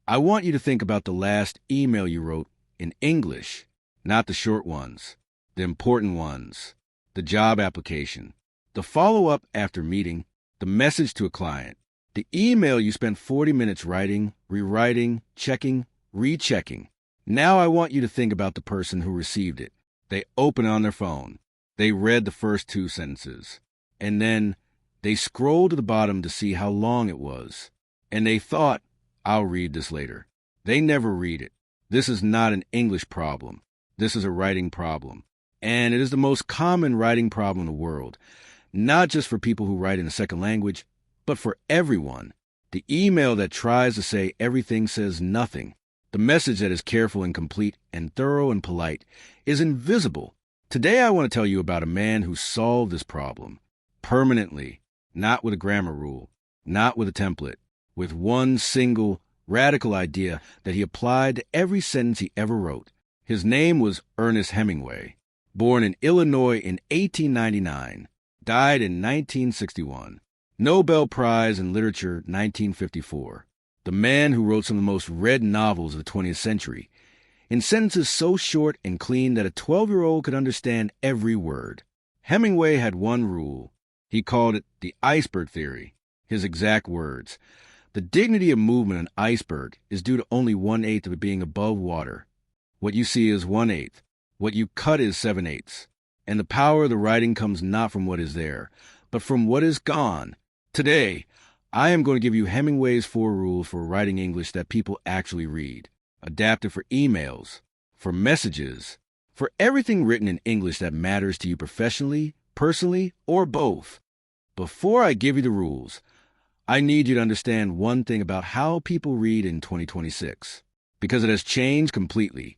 I want you to think about the last email you wrote in English, not the short ones, the important ones, the job application, the follow-up after meeting, the message to a client, the email you spent 40 minutes writing, rewriting, checking, rechecking. Now I want you to think about the person who received it. They open it on their phone. They read the first 2 sentences. And then they scrolled to the bottom to see how long it was. And they thought, I'll read this later. They never read it. This is not an English problem. This is a writing problem. And it is the most common writing problem in the world. Not just for people who write in a second language, but for everyone. The email that tries to say everything says nothing. The message that is careful and complete and thorough and polite is invisible. Today I want to tell you about a man who solved this problem permanently, not with a grammar rule, not with a template, with one single radical idea that he applied to every sentence he ever wrote. His name was Ernest Hemingway, born in Illinois in 1899, died in 1961, Nobel Prize in Literature 1954. The man who wrote some of the most read novels of the 20th century, in sentences so short and clean that a 12-year-old could understand every word. Hemingway had one rule. He called it the iceberg theory, his exact words. The dignity of movement on an iceberg is due to only 1/8 of it being above water. What you see is 1/8. What you cut is 7/8. And the power of the writing comes not from what is there, but from what is gone. Today, I am going to give you Hemingway's 4 rules for writing English that people actually read, adapted for emails, for messages, for everything written in English that matters to you professionally, personally, or both. Before I give you the rules, I need you to understand one thing about how people read in 2026, because it has changed completely,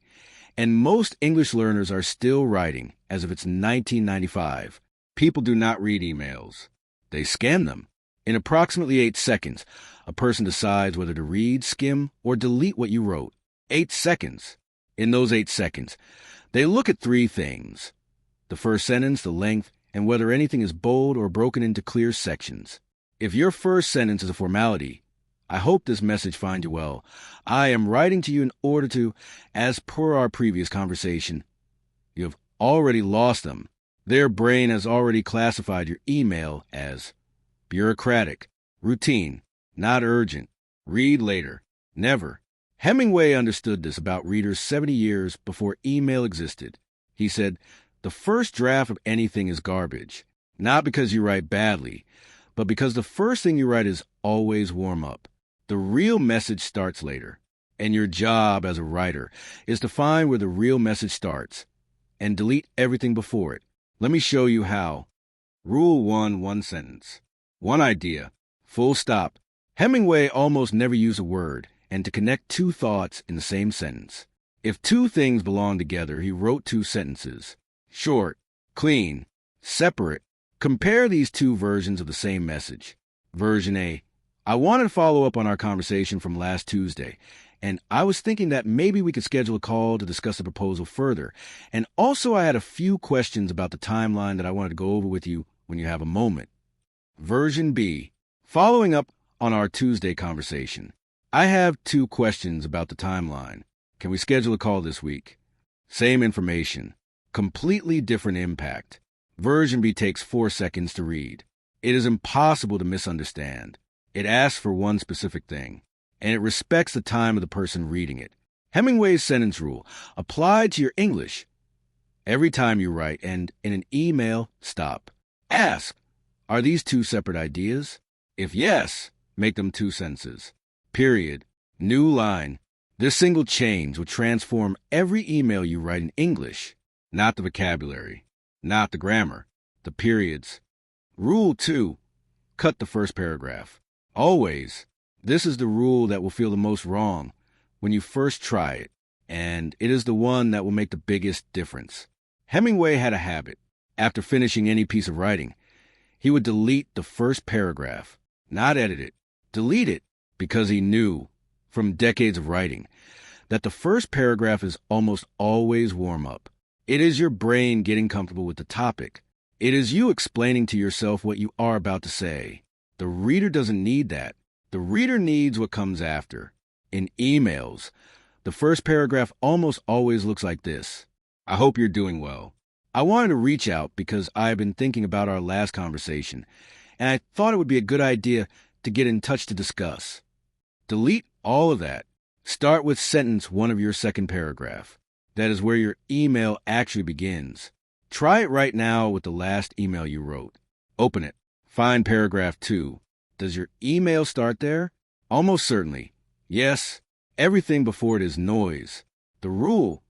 and most English learners are still writing as if it's 1995. People do not read emails. They scan them. In approximately 8 seconds, a person decides whether to read, skim, or delete what you wrote. 8 seconds. In those 8 seconds, they look at 3 things: the first sentence, the length, and whether anything is bold or broken into clear sections. If your first sentence is a formality, I hope this message finds you well. I am writing to you in order to, as per our previous conversation, you have already lost them. Their brain has already classified your email as bureaucratic, routine, not urgent, read later, never. Hemingway understood this about readers 70 years before email existed. He said, the first draft of anything is garbage, not because you write badly, but because the first thing you write is always warm up. The real message starts later, and your job as a writer is to find where the real message starts and delete everything before it. Let me show you how. Rule 1, 1 sentence. One idea, full stop. Hemingway almost never used a word, and to connect 2 thoughts in the same sentence. If 2 things belong together, he wrote 2 sentences. Short, clean, separate. Compare these 2 versions of the same message. Version A. I wanted to follow up on our conversation from last Tuesday, and I was thinking that maybe we could schedule a call to discuss the proposal further. And also I had a few questions about the timeline that I wanted to go over with you when you have a moment. Version B. Following up on our Tuesday conversation, I have 2 questions about the timeline. Can we schedule a call this week? Same information. Completely different impact. Version B takes 4 seconds to read. It is impossible to misunderstand. It asks for one specific thing, and it respects the time of the person reading it. Hemingway's sentence rule, applied to your English. Every time you write, and in an email, stop. Ask, are these 2 separate ideas? If yes, make them 2 sentences. Period. New line. This single change will transform every email you write in English, not the vocabulary, not the grammar, the periods. Rule 2. Cut the first paragraph. Always. This is the rule that will feel the most wrong when you first try it, and it is the one that will make the biggest difference. Hemingway had a habit. After finishing any piece of writing, he would delete the first paragraph, not edit it, delete it, because he knew, from decades of writing, that the first paragraph is almost always warm-up. It is your brain getting comfortable with the topic. It is you explaining to yourself what you are about to say. The reader doesn't need that. The reader needs what comes after. in emails, the first paragraph almost always looks like this. I hope you're doing well. I wanted to reach out because I've been thinking about our last conversation, and I thought it would be a good idea to get in touch to discuss. Delete all of that. Start with sentence 1 of your second paragraph. That is where your email actually begins. Try it right now with the last email you wrote. Open it. Find paragraph 2. Does your email start there? Almost certainly. Yes. Everything before it is noise. The rule: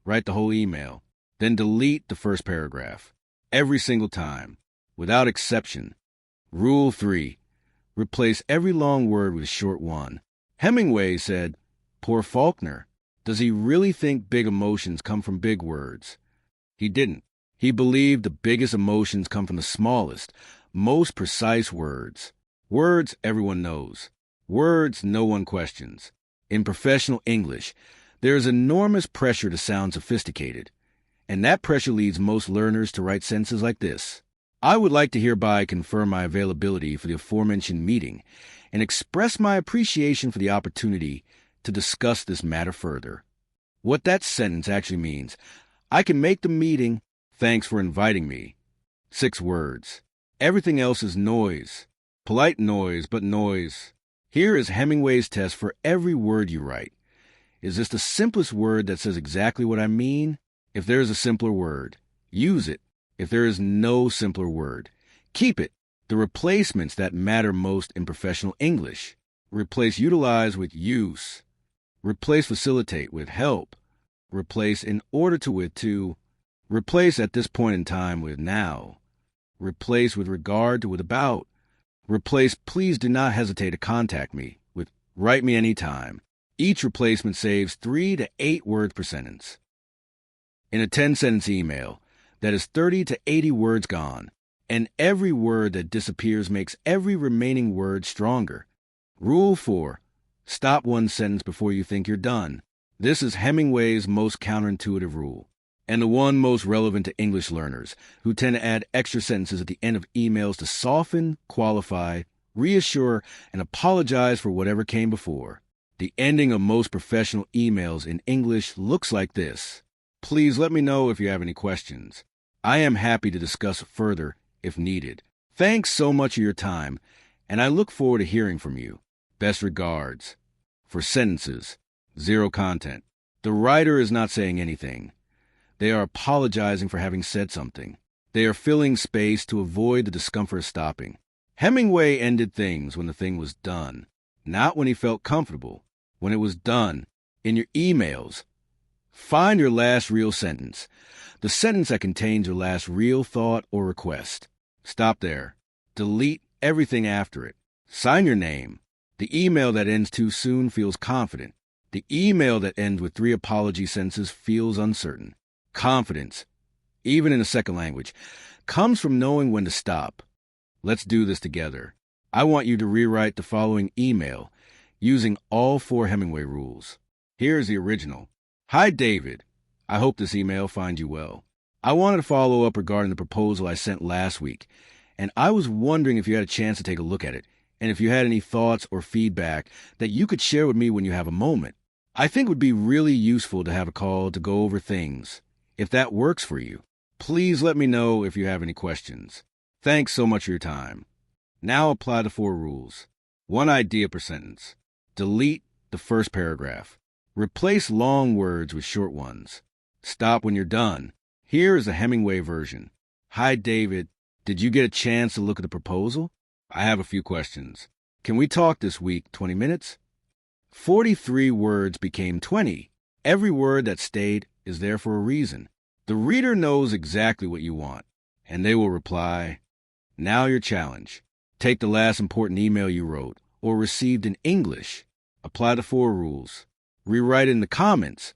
write the whole email. Then delete the first paragraph. Every single time. Without exception. Rule 3. Replace every long word with a short one. Hemingway said, "Poor Faulkner. Does he really think big emotions come from big words?" He didn't. He believed the biggest emotions come from the smallest, most precise words. Words everyone knows. Words no one questions. In professional English, there is enormous pressure to sound sophisticated, and that pressure leads most learners to write sentences like this. I would like to hereby confirm my availability for the aforementioned meeting and express my appreciation for the opportunity to discuss this matter further. What that sentence actually means: I can make the meeting, thanks for inviting me. 6 words. Everything else is noise. Polite noise, but noise. Here is Hemingway's test for every word you write. Is this the simplest word that says exactly what I mean? If there is a simpler word, use it. If there is no simpler word, keep it. The replacements that matter most in professional English. Replace utilize with use. Replace facilitate with help. Replace in order to with to. Replace at this point in time with now. Replace with regard to with about. Replace please do not hesitate to contact me with write me anytime. Each replacement saves 3 to 8 words per sentence. In a 10-sentence email, that is 30 to 80 words gone, and every word that disappears makes every remaining word stronger. Rule 4. Stop one sentence before you think you're done. This is Hemingway's most counterintuitive rule, and the one most relevant to English learners, who tend to add extra sentences at the end of emails to soften, qualify, reassure, and apologize for whatever came before. The ending of most professional emails in English looks like this. Please let me know if you have any questions. I am happy to discuss further if needed. Thanks so much for your time, and I look forward to hearing from you. Best regards. For sentences, 0 content. The writer is not saying anything. They are apologizing for having said something. They are filling space to avoid the discomfort of stopping. Hemingway ended things when the thing was done, not when he felt comfortable. When it was done, in your emails, find your last real sentence, the sentence that contains your last real thought or request. Stop there. Delete everything after it. Sign your name. The email that ends too soon feels confident. The email that ends with 3 apology sentences feels uncertain. Confidence, even in a second language, comes from knowing when to stop. Let's do this together. I want you to rewrite the following email using all 4 Hemingway rules. Here's the original. Hi, David. I hope this email finds you well. I wanted to follow up regarding the proposal I sent last week, and I was wondering if you had a chance to take a look at it, and if you had any thoughts or feedback that you could share with me when you have a moment. I think it would be really useful to have a call to go over things. If that works for you, please let me know if you have any questions. Thanks so much for your time. Now apply the 4 rules. 1 idea per sentence. Delete the first paragraph. Replace long words with short ones. Stop when you're done. Here is the Hemingway version. Hi, David. Did you get a chance to look at the proposal? I have a few questions. Can we talk this week, 20 minutes? 43 words became 20. Every word that stayed is there for a reason. The reader knows exactly what you want, and they will reply, now your challenge. Take the last important email you wrote or received in English. Apply the 4 rules. Rewrite in the comments,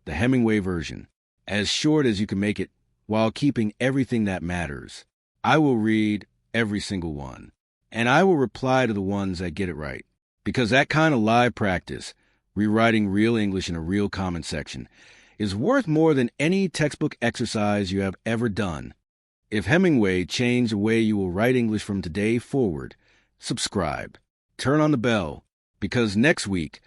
the Hemingway version, as short as you can make it while keeping everything that matters. I will read every single one, and I will reply to the ones that get it right, because that kind of live practice, rewriting real English in a real comment section, is worth more than any textbook exercise you have ever done. If Hemingway changed the way you will write English from today forward, subscribe. Turn on the bell, because next week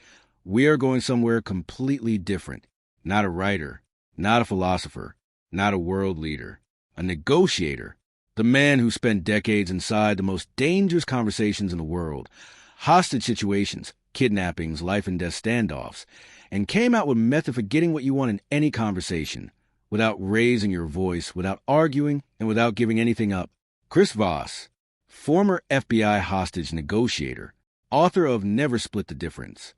We are going somewhere completely different. Not a writer, not a philosopher, not a world leader, a negotiator. The man who spent decades inside the most dangerous conversations in the world, hostage situations, kidnappings, life and death standoffs, and came out with a method for getting what you want in any conversation, without raising your voice, without arguing, and without giving anything up. Chris Voss, former FBI hostage negotiator, author of Never Split the Difference,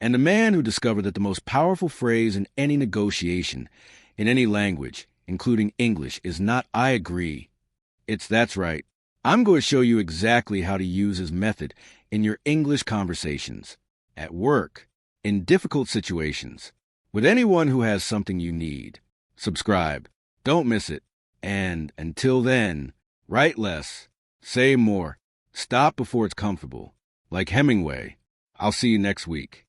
and the man who discovered that the most powerful phrase in any negotiation, in any language, including English, is not "I agree." It's "That's right." I'm going to show you exactly how to use his method in your English conversations, at work, in difficult situations, with anyone who has something you need. Subscribe. Don't miss it. And until then, write less, say more, stop before it's comfortable. Like Hemingway. I'll see you next week.